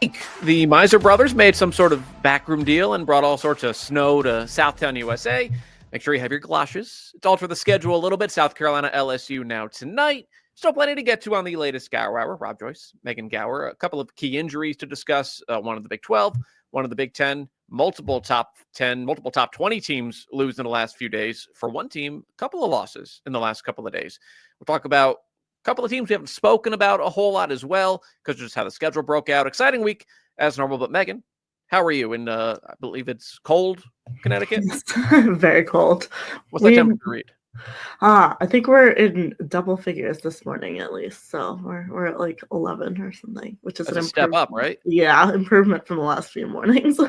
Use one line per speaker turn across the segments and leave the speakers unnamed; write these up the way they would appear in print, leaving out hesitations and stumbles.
week, the Miser brothers made some sort of backroom deal and brought all sorts of snow to Southtown, USA. Make sure you have your galoshes. It's altered the schedule a little bit. South Carolina-LSU now tonight. Still plenty to get to on the latest Gauer Hour. Rob Joyce, Megan Gauer. A couple of key injuries to discuss. One of the Big 12, one of the Big 10. Multiple top 10, multiple top 20 teams lose in the last few days. For one team, a couple of losses in the last couple of days. We'll talk about couple of teams we haven't spoken about a whole lot as well, because just how the schedule broke out. Exciting week as normal. But Megan, how are you in, I believe it's cold, Connecticut?
Yes. Very cold.
What's that temperature read?
I think we're in double figures this morning at least. So we're at like 11 or something, which is
That's a step up, right?
Yeah, improvement from the last few mornings.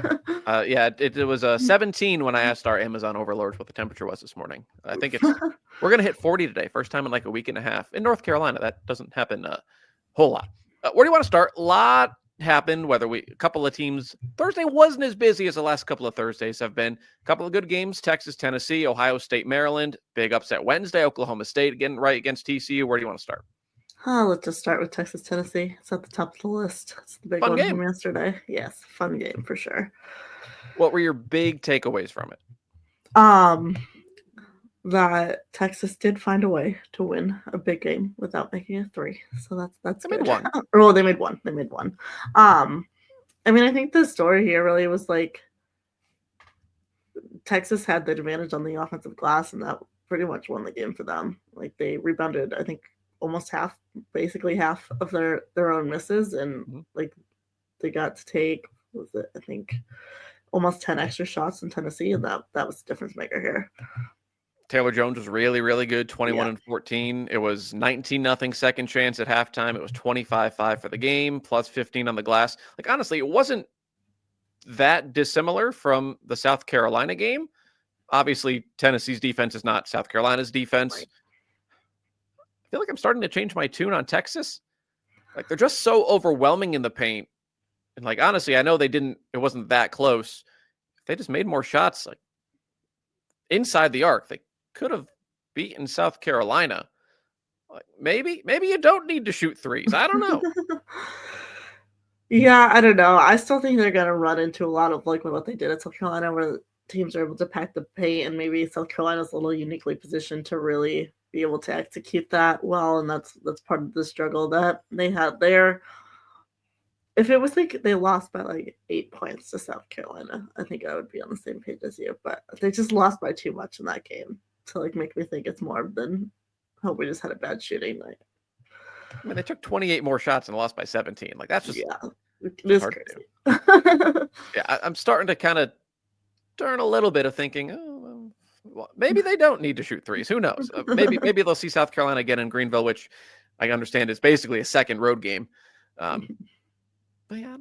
Yeah, it was 17 when I asked our Amazon overlords what the temperature was this morning. I think we're going to hit 40 today, first time in like a week and a half. In North Carolina, that doesn't happen a whole lot. Where do you want to start? A lot happened, a couple of teams. Thursday wasn't as busy as the last couple of Thursdays have been. A couple of good games, Texas, Tennessee, Ohio State, Maryland. Big upset Wednesday, Oklahoma State getting right against TCU. Where do you want to start?
Let's just start with Texas, Tennessee. It's at the top of the list. It's the big
Fun
one
game
from yesterday. Yes, fun game for sure.
What were your big takeaways from it?
That Texas did find a way to win a big game without making a three. So that's
they
good.
Made one.
Well, they made one. I mean, I think the story here really was like Texas had the advantage on the offensive glass, and that pretty much won the game for them. Like they rebounded, I think, almost basically half of their own misses, and like they got to take, I think, almost 10 extra shots in Tennessee, and that was the difference maker here.
Taylor Jones was really, really good, 21 and 14. It was 19-0 second chance at halftime. It was 25-5 for the game, plus 15 on the glass. Like, honestly, it wasn't that dissimilar from the South Carolina game. Obviously, Tennessee's defense is not South Carolina's defense. Right. I feel like I'm starting to change my tune on Texas. Like, they're just so overwhelming in the paint. And, like, honestly, I know it wasn't that close. If they just made more shots, like, inside the arc, they could have beaten South Carolina. Like maybe you don't need to shoot threes. I don't know.
Yeah, I don't know. I still think they're going to run into a lot of like what they did at South Carolina, where teams are able to pack the paint, and maybe South Carolina's a little uniquely positioned to really be able to execute that well, and that's part of the struggle that they had there. If it was like they lost by like 8 points to South Carolina, I think I would be on the same page as you, but they just lost by too much in that game to like make me think it's more than we just had a bad shooting night.
I mean, they took 28 more shots and lost by 17. Like that's just
it is hard crazy.
To do. Yeah, I'm starting to kind of turn a little bit of thinking, well, maybe they don't need to shoot threes. Who knows? Maybe they'll see South Carolina again in Greenville, which I understand is basically a second road game. But yeah,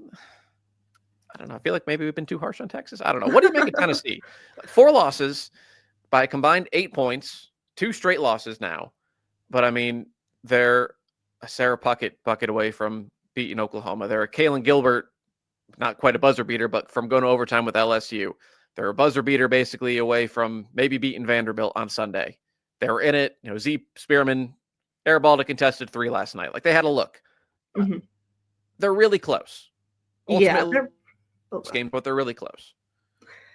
I don't know. I feel like maybe we've been too harsh on Texas. I don't know. What do you make of Tennessee? 4 losses by a combined 8 points, 2 straight losses now. But I mean, they're a Sarah bucket away from beating Oklahoma. They're a Kalen Gilbert, not quite a buzzer beater, but from going to overtime with LSU. They're a buzzer beater basically away from maybe beating Vanderbilt on Sunday. They were in it. Z Spearman airballed a contested 3 last night. Like they had a look. They're really close. Ultimately, game, but they're really close.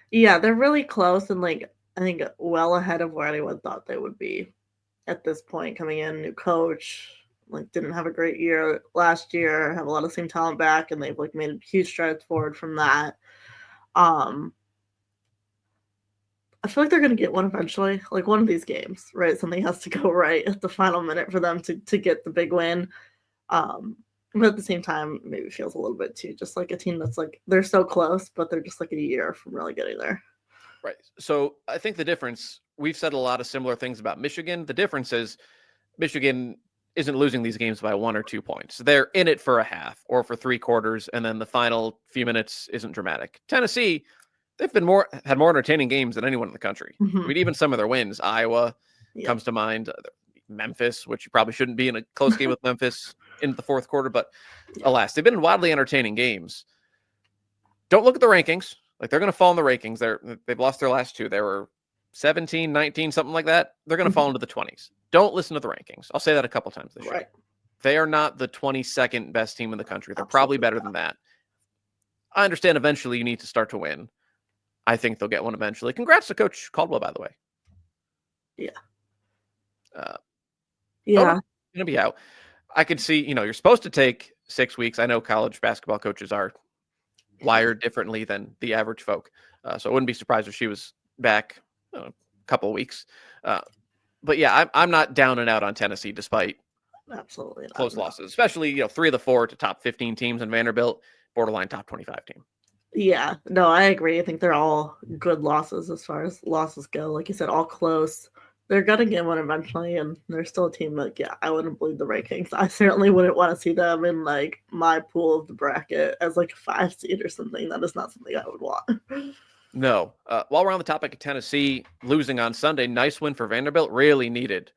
Yeah, they're really close, and like I think well ahead of where anyone thought they would be at this point. Coming in, new coach, like didn't have a great year last year, have a lot of same talent back, and they've like made huge strides forward from that. I feel like they're gonna get one eventually, like one of these games, right? Something has to go right at the final minute for them to get the big win. But at the same time, maybe it feels a little bit too just like a team that's like they're so close, but they're just like a year from really getting there.
Right. So I think the difference, we've said a lot of similar things about Michigan. The difference is Michigan isn't losing these games by 1 or 2 points. They're in it for a half or for 3 quarters, and then the final few minutes isn't dramatic. Tennessee, they've had more entertaining games than anyone in the country. I mean, even some of their wins, Iowa comes to mind. Memphis, which you probably shouldn't be in a close game with Memphis into the 4th quarter, but alas, they've been in wildly entertaining games. Don't look at the rankings. Like they're going to fall in the rankings. They've lost their last 2. They were 17, 19, something like that. They're going to fall into the 20s. Don't listen to the rankings. I'll say that a couple times this year. They are not the 22nd best team in the country. They're probably better than that. I understand eventually you need to start to win. I think they'll get one eventually. Congrats to Coach Caldwell, by the way.
Yeah.
Uh,
Yeah.
going to be out. I could see, you're supposed to take 6 weeks. I know college basketball coaches are wired differently than the average folk. So I wouldn't be surprised if she was back a couple of weeks. But yeah, I'm not down and out on Tennessee despite
Absolutely not,
close
no.
losses, especially 3 of the 4 to top 15 teams, and Vanderbilt borderline top 25 team.
Yeah, no, I agree. I think they're all good losses as far as losses go. Like you said, all close. They're gonna get one eventually, and they're still a team that, yeah, I wouldn't believe the rankings. I certainly wouldn't want to see them in like my pool of the bracket as like a 5 seed or something. That is not something I would want.
No. While we're on the topic of Tennessee losing on Sunday, nice win for Vanderbilt, really needed.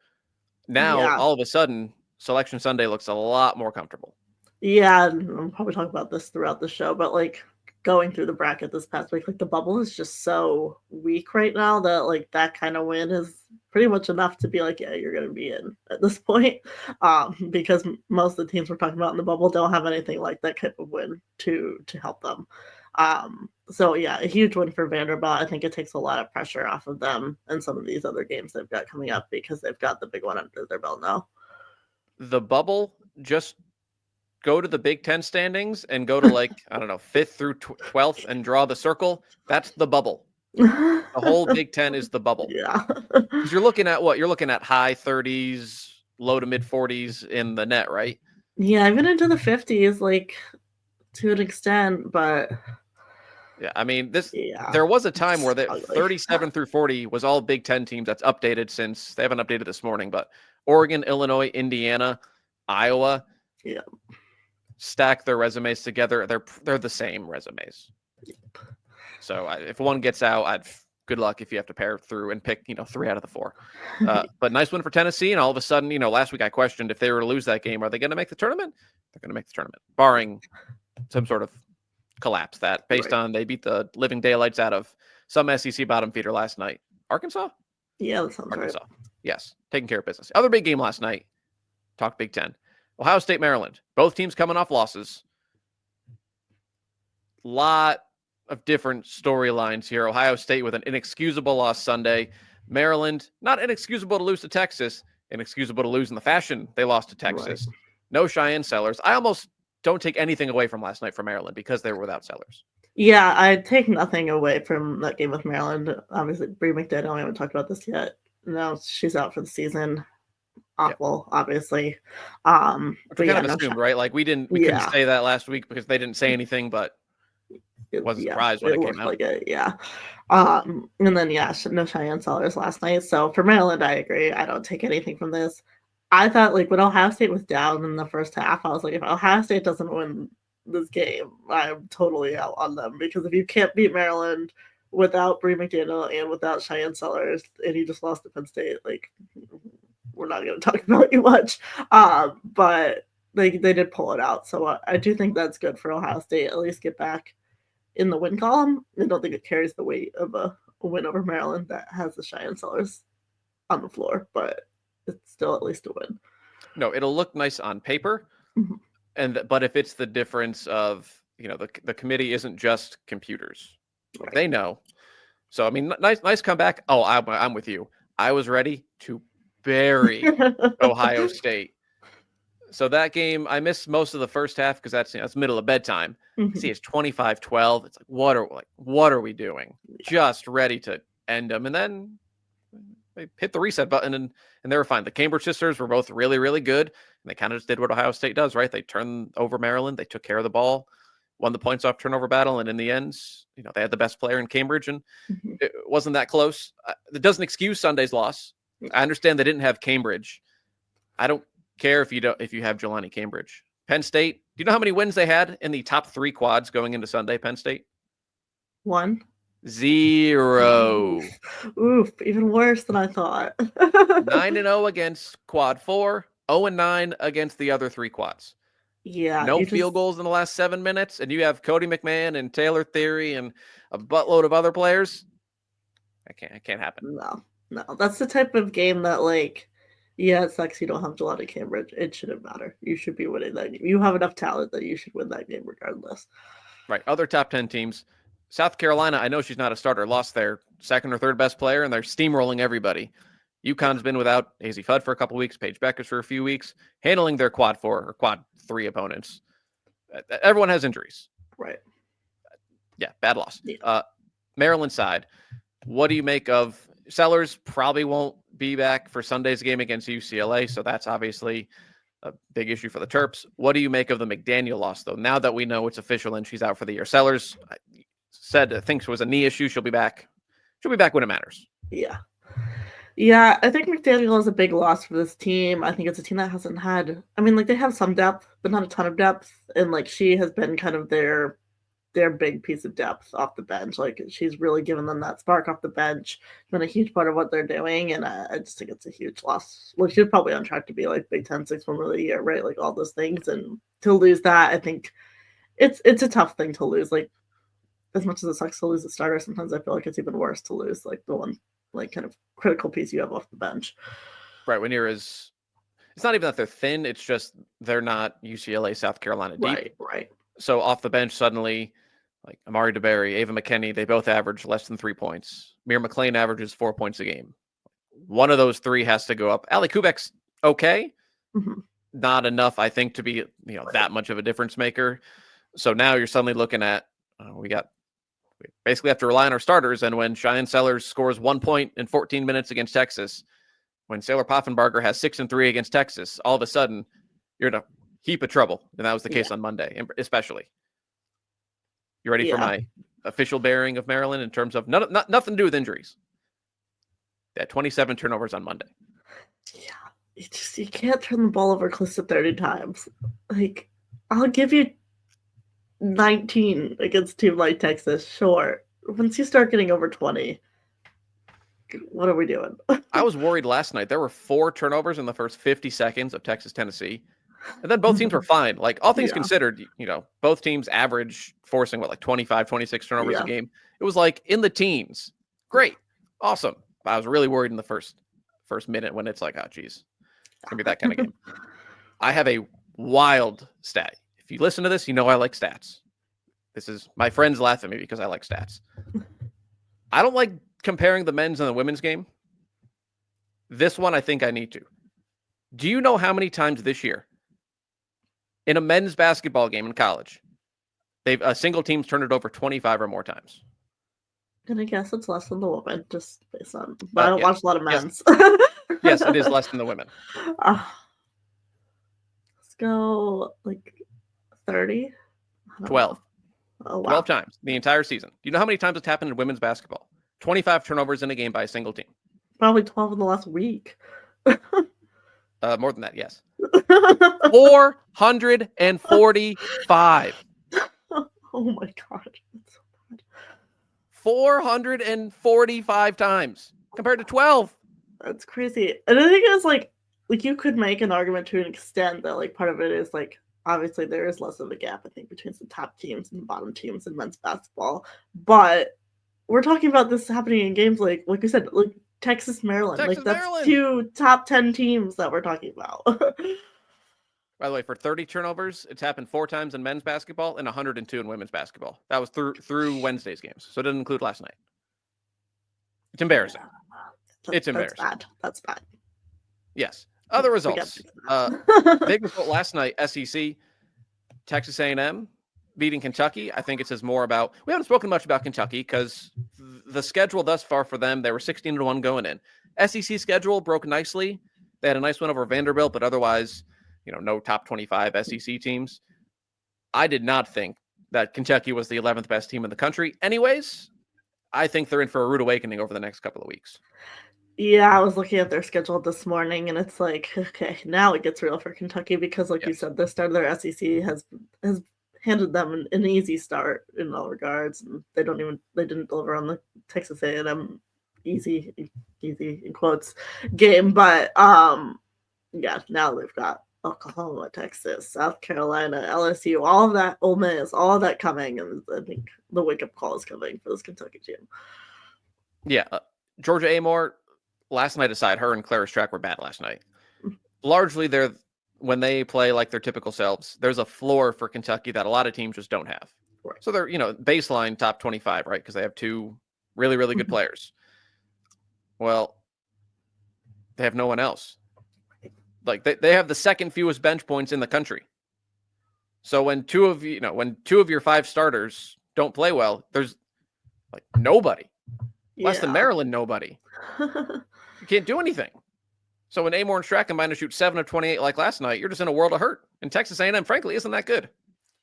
Now,
Yeah.
all of a sudden, Selection Sunday looks a lot more comfortable.
Yeah, and I'll probably talk about this throughout the show, but like going through the bracket this past week, like the bubble is just so weak right now that like that kind of win is pretty much enough to be like, yeah, you're going to be in at this point. Because most of the teams we're talking about in the bubble don't have anything like that type of win to help them. So yeah, a huge win for Vanderbilt. I think it takes a lot of pressure off of them and some of these other games they've got coming up because they've got the big one under their belt now.
The bubble, just go to the Big Ten standings and go to like, I don't know, 5th through 12th and draw the circle. That's the bubble. The whole Big Ten is the bubble.
Yeah.
Because you're looking at what? You're looking at high 30s, low to mid 40s in the net, right?
Yeah, I've been into the 50s, like to an extent, but
Yeah, I mean,
yeah,
there was a time where the
ugly.
37 through 40 was all Big Ten teams. That's updated since they haven't updated this morning, but Oregon, Illinois, Indiana, Iowa,
Yeah.
stack their resumes together. They're the same resumes. So if one gets out, good luck if you have to pair through and pick 3 out of the 4. But nice win for Tennessee, and all of a sudden, last week I questioned if they were to lose that game, are they going to make the tournament? They're going to make the tournament, barring some sort of collapse that based
Right.
on they beat the living daylights out of some SEC bottom feeder last night. Arkansas?
Yeah, that sounds
Arkansas.
right.
Yes, taking care of business. Other big game last night. Talk Big Ten. Ohio State, Maryland. Both teams coming off losses. Lot of different storylines here. Ohio State with an inexcusable loss Sunday. Maryland, not inexcusable to lose to Texas, inexcusable to lose in the fashion they lost to Texas.
Right.
No Cheyenne Sellers. I almost don't take anything away from last night for Maryland because they were without Sellers.
Yeah, I take nothing away from that game with Maryland. Obviously, Bree McDaniel, we haven't talked about this yet. No, she's out for the season. Awful, obviously.
Which we
But
kind
yeah,
of assumed, right? Like we couldn't say that last week because they didn't say anything, but wasn't surprised when it came
looked
out.
like it, yeah. And then no Cheyenne Sellers last night. So for Maryland, I agree. I don't take anything from this. I thought like when Ohio State was down in the first half, I was like, if Ohio State doesn't win this game, I'm totally out on them because if you can't beat Maryland without Bree McDaniel and without Cheyenne Sellers, and you just lost to Penn State, like we're not going to talk about you much. But they did pull it out, so I do think that's good for Ohio State. At least get back in the win column. I don't think it carries the weight of a win over Maryland that has the Cheyenne Sellers on the floor, but it's still at least a win.
No, it'll look nice on paper, but if it's the difference of the committee isn't just computers,
Right.
they know. So I mean, nice comeback. Oh, I'm with you. I was ready to bury Ohio State. So that game, I missed most of the first half because that's middle of bedtime. See, it's 25-12. It's like what are we doing? Just ready to end them, and then they hit the reset button and they were fine. The Cambridge sisters were both really, really good, and they kind of just did what Ohio State does, right? They turned over Maryland, they took care of the ball, won the points off turnover battle, and in the end, they had the best player in Cambridge, and it wasn't that close. It doesn't excuse Sunday's loss. I understand they didn't have Cambridge. I don't care if you have Jelani Cambridge. Penn State, do you know how many wins they had in the top 3 quads going into Sunday? Penn State
1.
0.
Oof, even worse than I thought.
9-0 against quad 4, 0-9 against the other 3 quads.
Yeah,
No field goals in the last 7 minutes, and you have Cody McMahon and Taylor Theory and a buttload of other players. It can't happen.
No, that's the type of game that it sucks you don't have Jelani Cambridge. It shouldn't matter. You should be winning that game. You have enough talent that you should win that game regardless.
Right. Other top 10 teams. South Carolina, I know she's not a starter, lost their second or third best player, and they're steamrolling everybody. UConn's been without Hazy Fudd for a couple weeks, Paige Beckers for a few weeks, handling their quad 4 or quad 3 opponents. Everyone has injuries.
Right.
Yeah, bad loss.
Yeah.
Maryland side, what do you make of Sellers? Probably won't be back for Sunday's game against UCLA, so that's obviously a big issue for the Terps. What do you make of the McDaniel loss, though? Now that we know it's official and she's out for the year, Sellers thinks it was a knee issue. She'll be back. She'll be back when it matters.
Yeah. Yeah, I think McDaniel is a big loss for this team. I think it's a team that hasn't had, I mean, like, they have some depth, but not a ton of depth. And, like, she has been kind of their big piece of depth off the bench. Like, she's really given them that spark off the bench, been a huge part of what they're doing. And I just think it's a huge loss. Like, she's probably on track to be, like, Big Ten 6 Woman of the Year, right? Like, all those things. And to lose that, I think it's a tough thing to lose. Like, as much as it sucks to lose a starter, sometimes I feel like it's even worse to lose, like, the one, like, kind of critical piece you have off the bench.
Right. When you're it's not even that they're thin. It's just they're not UCLA, South Carolina deep.
Right.
So off the bench, suddenly, like Amari DeBerry, Ava McKinney, they both average less than 3 points. Mir McLean averages 4 points a game. One of those three has to go up. Ali Kubek's okay.
Mm-hmm.
Not enough, I think, to be that much of a difference maker. So now you're suddenly looking at we basically have to rely on our starters. And when Cheyenne Sellers scores 1 point in 14 minutes against Texas, when Sailor Poffenbarger has 6 and 3 against Texas, all of a sudden you're in a heap of trouble. And that was the case on Monday, especially. You ready for my official bearing of Maryland in terms of nothing to do with injuries? They had 27 turnovers on Monday.
Yeah. You can't turn the ball over close to 30 times. Like, I'll give you 19 against a team like Texas, sure. Once you start getting over 20, what are we doing?
I was worried last night. There were 4 turnovers in the first 50 seconds of Texas-Tennessee. And then both teams were fine. Like, all things considered, both teams average forcing, 25, 26 turnovers a game. It was like in the teens. Great. Awesome. But I was really worried in the first minute when it's like, oh, geez. It's going to be that kind of game. I have a wild stat. If you listen to this, you know I like stats. This is my friends laugh at me because I like stats. I don't like comparing the men's and the women's game. This one, I think I need to. Do you know how many times this year in a men's basketball game in college, a single team's turned it over 25 or more times?
And I guess it's less than the women, just based on. But I don't watch a lot of men's.
Yes, it is less than the women.
Let's go 30?
12.
Oh, wow.
12 times the entire season. Do you know how many times it's happened in women's basketball? 25 turnovers in a game by a single team.
Probably 12 in the last week.
More than that, yes. 445.
Oh my God. That's so bad.
445 times compared to 12.
That's crazy. And I think it's like you could make an argument to an extent that part of it is obviously there is less of a gap, I think, between the top teams and the bottom teams in men's basketball. But we're talking about this happening in games like you said, Texas, Maryland. That's
Maryland.
2 top 10 teams that we're talking about.
By the way, for 30 turnovers, it's happened 4 times in men's basketball and 102 in women's basketball. That was through Wednesday's games, so it didn't include last night. It's embarrassing. It's embarrassing.
That's bad.
Yes. Other results. Big result last night, SEC, Texas A&M beating Kentucky. I think it says more about – we haven't spoken much about Kentucky because the schedule thus far for them, they were 16-1 going in. SEC schedule broke nicely. They had a nice win over Vanderbilt, but otherwise, no top 25 SEC teams. I did not think that Kentucky was the 11th best team in the country. Anyways, I think they're in for a rude awakening over the next couple of weeks.
Yeah, I was looking at their schedule this morning, and it's okay, now it gets real for Kentucky because, you said, the start of their SEC has handed them an easy start in all regards, and they didn't deliver on the Texas A&M easy in quotes game, but now they've got Oklahoma, Texas, South Carolina, LSU, all of that, Ole Miss, all of that coming, and I think the wake up call is coming for this Kentucky team.
Yeah, Georgia Amore. Last night aside, her and Claire Strack were bad last night. Largely, when they play like their typical selves, there's a floor for Kentucky that a lot of teams just don't have.
Right.
So they're, baseline top 25, right? Because they have two really, really good players. Well, they have no one else. Like they have the second fewest bench points in the country. So when two of your 5 starters don't play well, there's like nobody. Less than Maryland, nobody. You can't do anything. So when Amor and Strack combine to shoot 7 of 28 like last night, you're just in a world of hurt. And Texas A&M, frankly, isn't that good.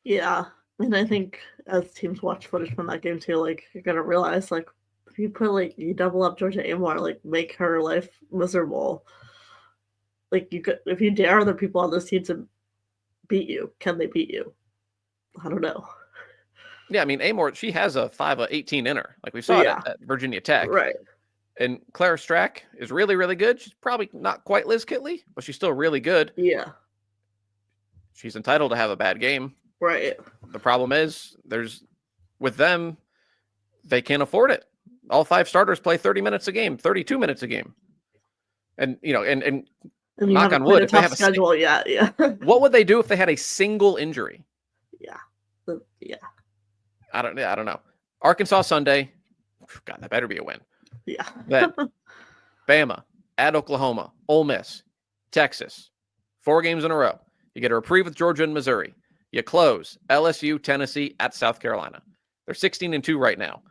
Yeah. And I think as teams watch footage from that game too, like you're gonna realize like if you you double up Georgia Amor, like make her life miserable. Like if you dare other people on this team to beat you, can they beat you? I don't know.
Yeah, I mean, Amor, she has a 5 of 18 in her. Like we saw it at Virginia Tech.
Right.
And Clara Strack is really, really good. She's probably not quite Liz Kitley, but she's still really good.
Yeah.
She's entitled to have a bad game.
Right.
The problem is with them, they can't afford it. All 5 starters play 30 minutes a game, 32 minutes a game. And, and knock on wood, if they have a
schedule, yeah.
What would they do if they had a single injury?
Yeah.
I don't know. Arkansas Sunday. God, that better be a win.
Yeah.
Then Bama, at Oklahoma, Ole Miss, Texas. 4 games in a row. You get a reprieve with Georgia and Missouri. You close LSU, Tennessee, at South Carolina. They're 16-2 right now.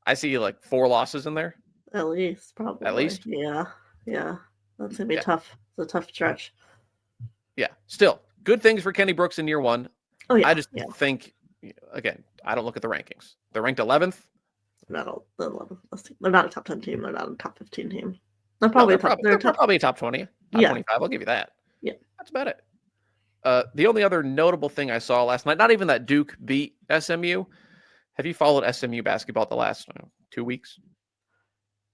I see like 4 losses in there.
At least, probably.
At least?
Yeah. That's going to be tough. It's a tough stretch.
Yeah. Still, good things for Kenny Brooks in year 1.
Oh, yeah.
I just think, again, I don't look at the rankings. They're ranked 11th.
They're not a top 10 team. They're not a top 15 team. They're probably
a top 20, top 25. I'll give you that.
Yeah.
That's about it. The only other notable thing I saw last night, not even that Duke beat SMU. Have you followed SMU basketball the last 2 weeks?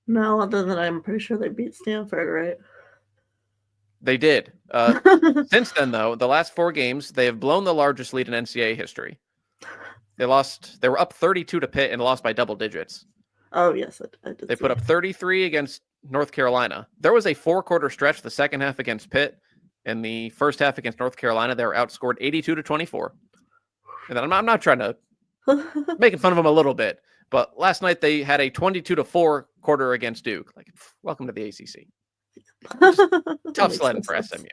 No, other than I'm pretty sure they beat Stanford, right?
They did. Since then, though, the last 4 games, they have blown the largest lead in NCAA history. They were up 32 to Pitt and lost by double digits.
Oh, yes, I did.
They put up 33 against North Carolina. There was a 4-quarter stretch, the second half against Pitt, and the first half against North Carolina. They were outscored 82-24. And then I'm not trying to making fun of them a little bit, but last night they had a 22-4 quarter against Duke. Like, welcome to the ACC. Tough sledding for SMU.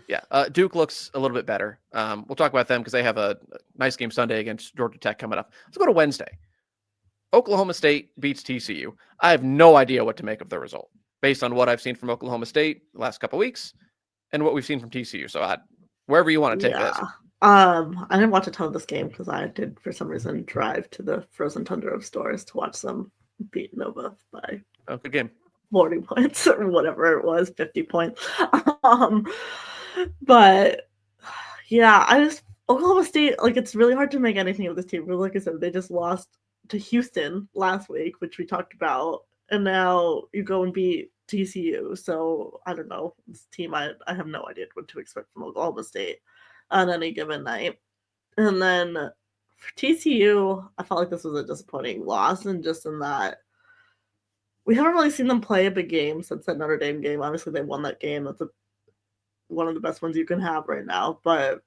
Yeah, Duke looks a little bit better. We'll talk about them because they have a nice game Sunday against Georgia Tech coming up. Let's go to Wednesday. Oklahoma State beats TCU. I have no idea what to make of the result based on what I've seen from Oklahoma State the last couple of weeks and what we've seen from TCU. So wherever you want to take this.
I didn't watch a ton of this game because I did, for some reason, drive to the frozen tundra of stores to watch them beat Nova by
good game.
40 points or whatever it was, 50 points. But yeah, Oklahoma State, like, it's really hard to make anything of this team. Because like I said, they just lost to Houston last week, which we talked about, and now you go and beat TCU. So I don't know. This team, I have no idea what to expect from Oklahoma State on any given night. And then for TCU, I felt like this was a disappointing loss, and just in that we haven't really seen them play a big game since that Notre Dame game. Obviously, they won that game. That's one of the best ones you can have right now. But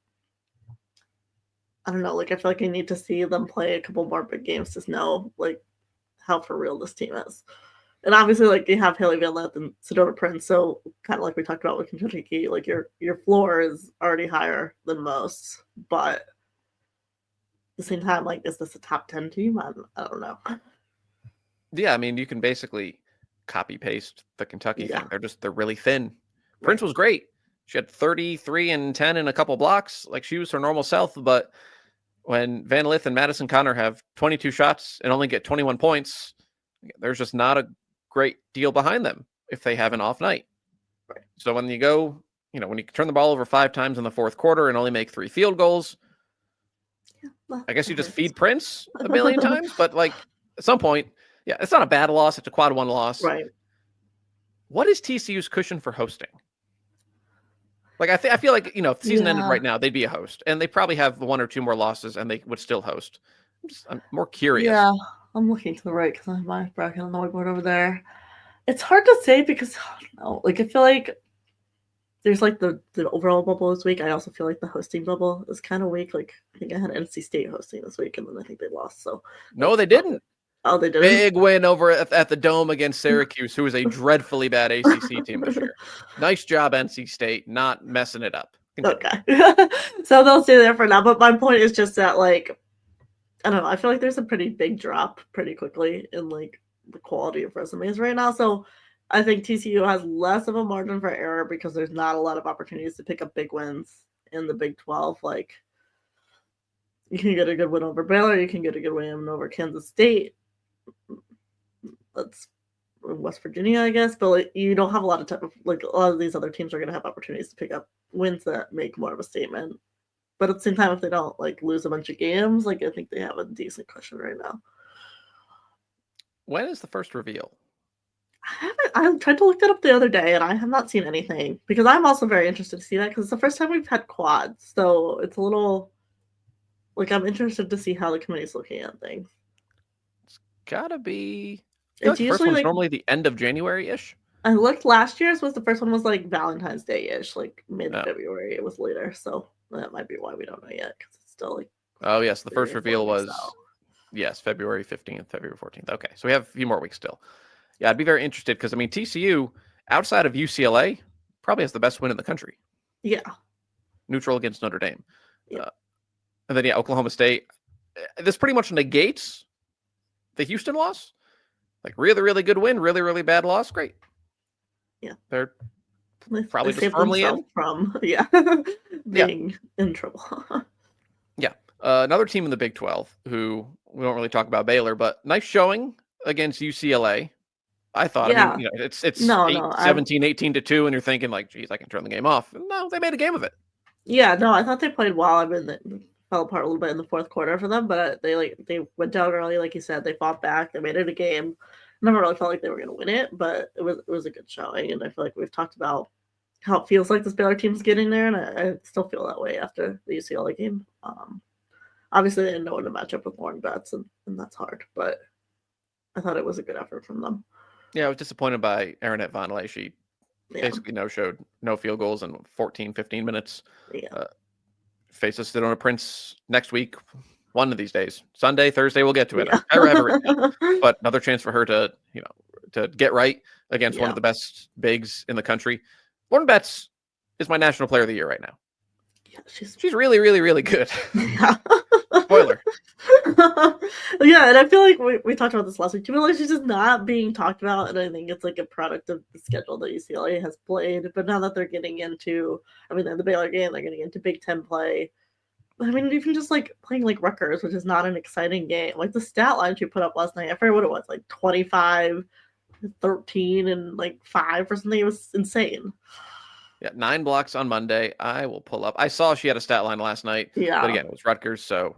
I don't know. Like, I feel like I need to see them play a couple more big games to know, like, how for real this team is. And obviously, like, you have Haley Van Lith and Sedona Prince. So kind of like we talked about with Kentucky, like your floor is already higher than most. But at the same time, like, is this a top 10 team? I don't know.
Yeah, I mean, you can basically copy paste the Kentucky thing. They're really thin. Right. Prince was great. She had 33 and 10 in a couple blocks. Like, she was her normal self. But when Van Lith and Madison Connor have 22 shots and only get 21 points, there's just not a great deal behind them if they have an off night. Right. So when you go, when you turn the ball over 5 times in the fourth quarter and only make 3 field goals, I guess you just feed Prince a million times. But, like, at some point, yeah, it's not a bad loss. It's a quad 1 loss.
Right.
What is TCU's cushion for hosting? Like, I feel like, if the season ended right now, they'd be a host. And they probably have 1 or 2 more losses, and they would still host. I'm more curious.
Yeah, I'm looking to the right because I have my bracket on the whiteboard over there. It's hard to say because, I don't know. Like, I feel like there's like the overall bubble this week. I also feel like the hosting bubble is kind of weak. Like I think I had NC State hosting this week, and then I think they lost. So
No, they
that's not good.
didn't.
Oh, they didn't.
Big win over at the Dome against Syracuse, who is a dreadfully bad ACC team this year. Nice job, NC State, not messing it up.
Okay, so they'll stay there for now. But my point is just that, like, I don't know. I feel like there's a pretty big drop pretty quickly in like the quality of resumes right now. So I think TCU has less of a margin for error because there's not a lot of opportunities to pick up big wins in the Big 12. Like, you can get a good win over Baylor, you can get a good win over Kansas State. That's West Virginia, I guess, but like, you don't have a lot of time. Like, a lot of these other teams are going to have opportunities to pick up wins that make more of a statement. But at the same time, if they don't like lose a bunch of games, like I think they have a decent cushion right now.
When is the first reveal?
I tried to look that up the other day, and I have not seen anything because I'm also very interested to see that because it's the first time we've had quads, so it's a little like I'm interested to see how the committee's looking at things.
It's gotta be. I
It's
feel like the first
usually
one's
like
normally the end of January-ish.
I looked last year's was the first one was like Valentine's Day-ish, like mid-February. It was later, so that might be why we don't know yet because it's still like.
Oh yes, the first
3 or 4
reveal
weeks
was
out.
yes, February 15th, February 14th. Okay, so we have a few more weeks still. Yeah, I'd be very interested because I mean TCU outside of UCLA probably has the best win in the country.
Yeah,
Neutral against Notre Dame.
Yeah.
And then Oklahoma State. This pretty much negates the Houston loss. Like really, really good win, really, really bad loss. Great.
Yeah.
They're
They
probably just
saved
firmly in.
themselves from being in trouble.
Yeah. Another team in the Big 12 who we don't really talk about Baylor, but nice showing against UCLA. I thought, I mean, it's 17, 18-2, and you're thinking like, geez, I can turn the game off. No, they made a game of it.
Yeah, no, I thought they played well. I mean, they fell apart a little bit in the fourth quarter for them, but they went down early, like you said. They fought back. They made it a game. Never really felt like they were going to win it, but it was a good showing. And I feel like we've talked about how it feels like this Baylor team's getting there, and I still feel that way after the UCLA game. Obviously, they didn't know when to match up with Warren Betts, and that's hard, but I thought it was a good effort from them.
Yeah, I was disappointed by Aaronette Vonleh. She basically no-showed, no field goals in 14, 15 minutes.
Yeah.
Faces Sedona Prince next week, one of these days. Sunday, Thursday, we'll get to it. But another chance for her to get right against one of the best bigs in the country. Lauren Betts is my national player of the year right now.
Yeah,
she's really, really, really good.
Yeah.
Spoiler.
Yeah, and I feel like we talked about this last week. I feel like she's just not being talked about, and I think it's like a product of the schedule that UCLA has played. But now that they're getting into, I mean, the Baylor game, they're getting into Big Ten play. I mean, even just like playing like Rutgers, which is not an exciting game. Like the stat line she put up last night, I forget what it was, like 25, 13, and like 5 or something. It was insane.
Yeah, 9 blocks on Monday. I will pull up. I saw she had a stat line last night.
Yeah.
But again, it was Rutgers, so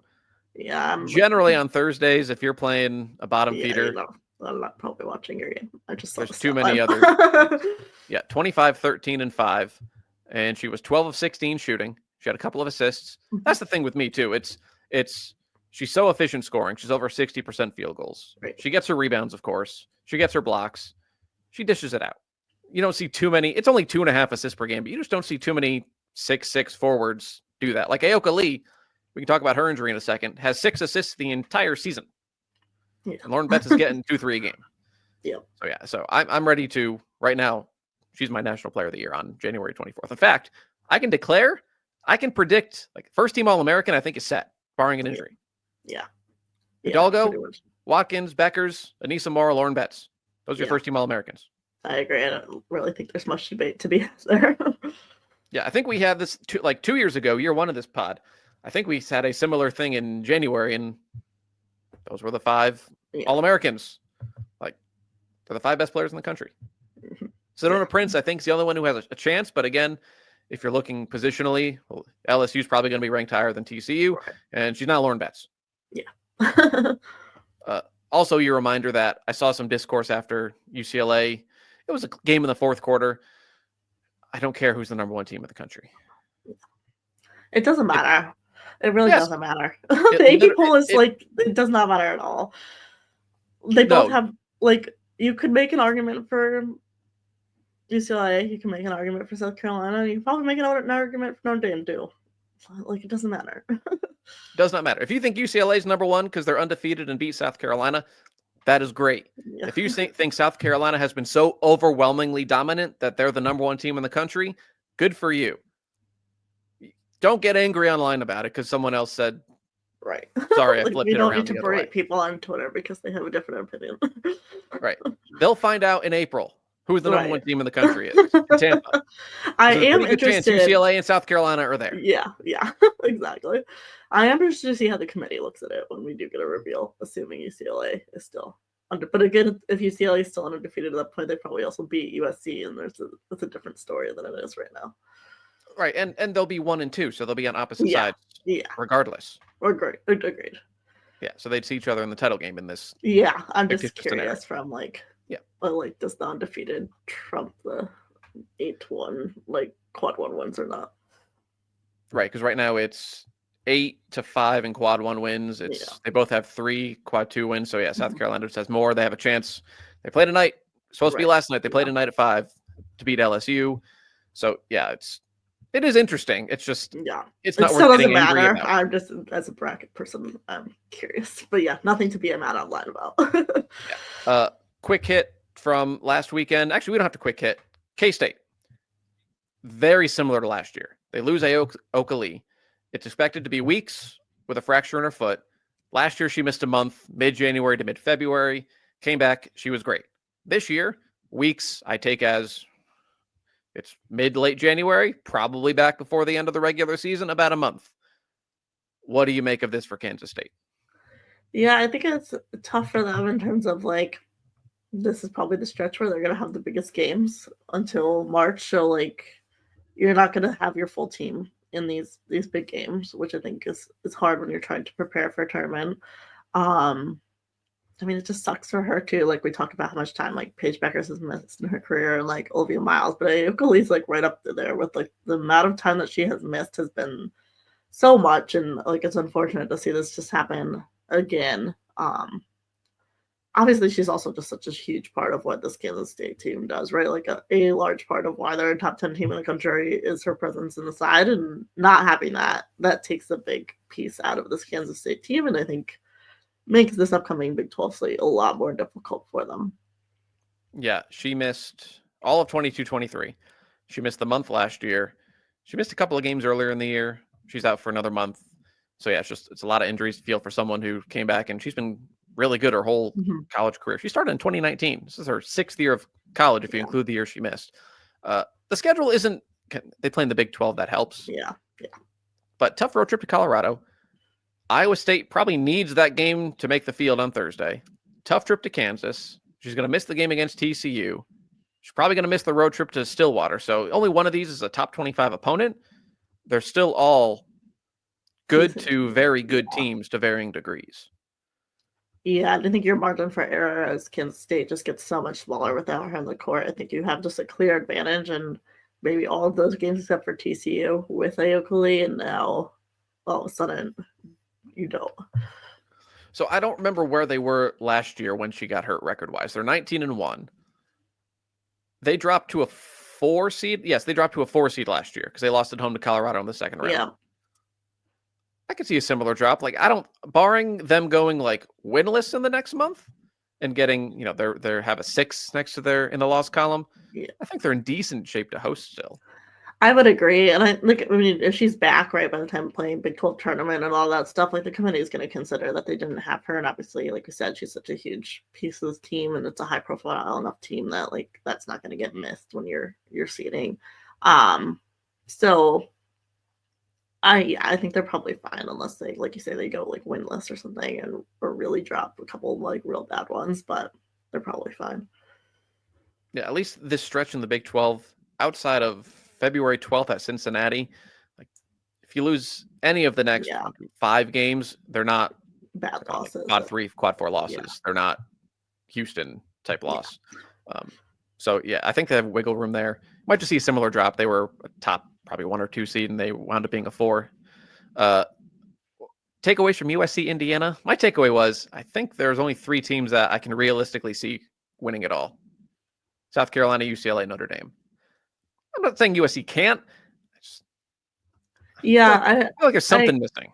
yeah.
Generally on Thursdays, if you're playing a bottom feeder,
I'm not probably watching your game. I just
there's too many other. Yeah, 25, 13, and 5, and she was 12 of 16 shooting. She had a couple of assists. That's the thing with me too. It's she's so efficient scoring. She's over 60% field goals.
Right.
She gets her rebounds, of course. She gets her blocks. She dishes it out. You don't see too many. It's only 2.5 assists per game, but you just don't see too many 6'6" forwards do that. Like Ayoka Lee, we can talk about her injury in a second, has 6 assists the entire season.
Yeah.
And Lauren Betts is getting 2-3 a game.
Yeah.
So I'm ready to, right now, she's my national player of the year on January 24th. In fact, I can predict, like, first team All-American, I think is set, barring an injury.
Yeah.
Hidalgo, Watkins, Beckers, Anissa Morrow, Lauren Betts. Those are your first team All-Americans.
I agree. I don't really think there's much debate to be had there.
Yeah, I think we had this 2 years ago, year 1 of this pod. I think we had a similar thing in January, and those were the 5 All-Americans. Like, they're the 5 best players in the country. Sedona Prince, I think, is the only one who has a chance. But again, if you're looking positionally, LSU is probably going to be ranked higher than TCU, and she's not Lauren Betts.
Yeah.
Also, your reminder that I saw some discourse after UCLA. It was a game in the fourth quarter. I don't care who's the number 1 team in the country.
It doesn't matter. It really doesn't matter. The AP poll is it does not matter at all. They both have, like, you could make an argument for UCLA, you can make an argument for South Carolina. You can probably make an argument for Notre Dame too. Like, it doesn't matter.
Does not matter. If you think UCLA is number one because they're undefeated and beat South Carolina, that is great.
Yeah.
If you think South Carolina has been so overwhelmingly dominant that they're the number one team in the country, good for you. Don't get angry online about it because someone else said,
right.
Sorry, I
Like,
flipped
we
it
don't
around
need to
the other way.
berate people on Twitter because they have a different opinion.
Right. They'll find out in April who the number one team in the country is in Tampa.
I
There's a
am
pretty good chance
interested.
UCLA and South Carolina are there.
Yeah, exactly. I am interested to see how the committee looks at it when we do get a reveal, assuming UCLA is still under. But again, if UCLA is still undefeated at that point, they probably also beat USC, and that's a different story than it is right now.
Right, and they'll be 1 and 2, so they'll be on opposite sides.
Yeah,
regardless.
Agreed.
Yeah, so they'd see each other in the title game in this.
Yeah, I'm just
scenario.
curious from does the undefeated trump the 8-1 quad 1 wins or not?
Right, because right now it's 8-5 in quad 1 wins. They both have 3 quad 2 wins. So yeah, South Carolina just has more. They have a chance. They played tonight. Supposed to be last night. They played tonight at 5 to beat LSU. So yeah, it is interesting. It's just it's not worth getting angry about.
I'm just, as a bracket person, I'm curious. But yeah, nothing to be mad online about.
Quick hit from last weekend. Actually, we don't have to quick hit. K-State. Very similar to last year. They lose Ayoka Lee. It's expected to be weeks with a fracture in her foot. Last year, she missed a month, mid-January to mid-February. Came back. She was great. This year, weeks I take as it's mid to late January, probably back before the end of the regular season, about a month. What do you make of this for Kansas State?
Yeah, I think it's tough for them in terms of this is probably the stretch where they're going to have the biggest games until March. So you're not going to have your full team in these big games, which I think is hard when you're trying to prepare for a tournament. I mean, it just sucks for her too. We talked about how much time Paige Beckers has missed in her career and Olivia Miles, but Ayoka Lee's right up there with the amount of time that she has missed has been so much, and it's unfortunate to see this just happen again. Obviously, she's also just such a huge part of what this Kansas State team does, right? A large part of why they're a top 10 team in the country is her presence in the side, and not having that takes a big piece out of this Kansas State team, and I think makes this upcoming Big 12 slate a lot more difficult for them.
Yeah, she missed all of 22-23. She missed the month last year. She missed a couple of games earlier in the year. She's out for another month. So yeah, it's a lot of injuries to feel for someone who came back, and she's been really good her whole college career. She started in 2019. This is her 6th year of college if you include the year she missed. The schedule isn't – they play in the Big 12. That helps.
Yeah.
But tough road trip to Colorado. Iowa State probably needs that game to make the field on Thursday. Tough trip to Kansas. She's going to miss the game against TCU. She's probably going to miss the road trip to Stillwater. So only one of these is a top 25 opponent. They're still all good to very good teams to varying degrees.
Yeah, I think your margin for error as Kansas State just gets so much smaller without her on the court. I think you have just a clear advantage, and maybe all of those games except for TCU with Ayoka Lee, and now all of a sudden you don't.
So I don't remember where they were last year when she got hurt record-wise. They're 19-1. They dropped to a 4 seed. Yes, they dropped to a 4 seed last year because they lost at home to Colorado in the second round.
Yeah.
I could see a similar drop. Barring them going winless in the next month and getting, they have a 6 next to their in the loss column.
Yeah.
I think they're in decent shape to host still.
I would agree. And I mean, if she's back right by the time playing Big 12 tournament and all that stuff, the committee is going to consider that they didn't have her. And obviously, like we said, she's such a huge piece of this team, and it's a high profile enough team that that's not going to get missed when you're seeding. So I think they're probably fine unless they, like you say, they go winless or something or really drop a couple real bad ones, but they're probably fine.
Yeah, at least this stretch in the Big 12, outside of February 12th at Cincinnati, if you lose any of the next 5 games, they're not
bad losses.
Quad 3, Quad 4 losses. Yeah. They're not Houston type loss. So yeah, I think they have wiggle room there. Might just see a similar drop. They were a top probably 1 or 2 seed, and they wound up being a 4. Takeaways from USC Indiana. My takeaway was I think there's only 3 teams that I can realistically see winning it all: South Carolina, UCLA, Notre Dame. I'm not saying USC can't.
Yeah,
I feel like there's something missing.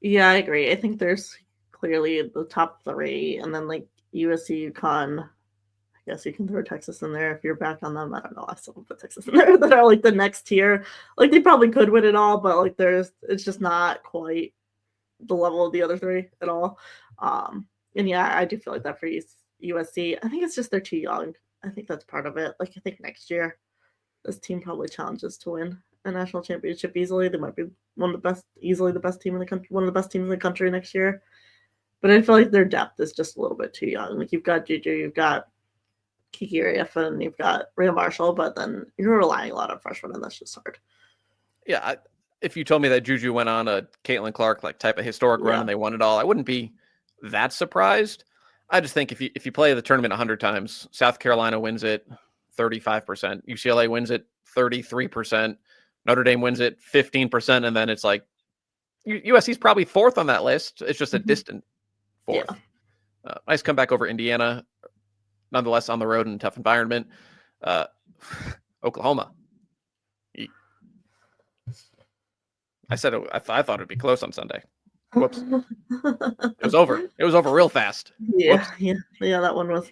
Yeah, I agree. I think there's clearly the top three, and then like USC, UConn. I guess you can throw Texas in there if you're back on them. I don't know. I still don't put Texas in there. That are like the next tier. Like they probably could win it all, but like it's just not quite the level of the other three at all. And yeah, I do feel like that for USC. I think it's just they're too young. I think that's part of it. Like I think next year, this team probably challenges to win a national championship easily. They might be one of the best, easily the best team in the country, one of the best teams in the country next year. But I feel like their depth is just a little bit too young. Like you've got Juju, you've got Kiki Ariafa, and you've got Rhea Marshall, but then you're relying a lot on freshmen, and that's just hard.
Yeah, if you told me that Juju went on a Caitlin Clark like type of historic run and they won it all, I wouldn't be that surprised. I just think if you play the tournament 100 times, South Carolina wins it 35%, UCLA wins it 33%, Notre Dame wins it 15%, and then it's like USC's probably fourth on that list. It's just a distant fourth. Nice comeback over Indiana, nonetheless on the road in a tough environment. Oklahoma. I said I thought it'd be close on Sunday. Whoops. It was over. It was over real fast.
Yeah, that one was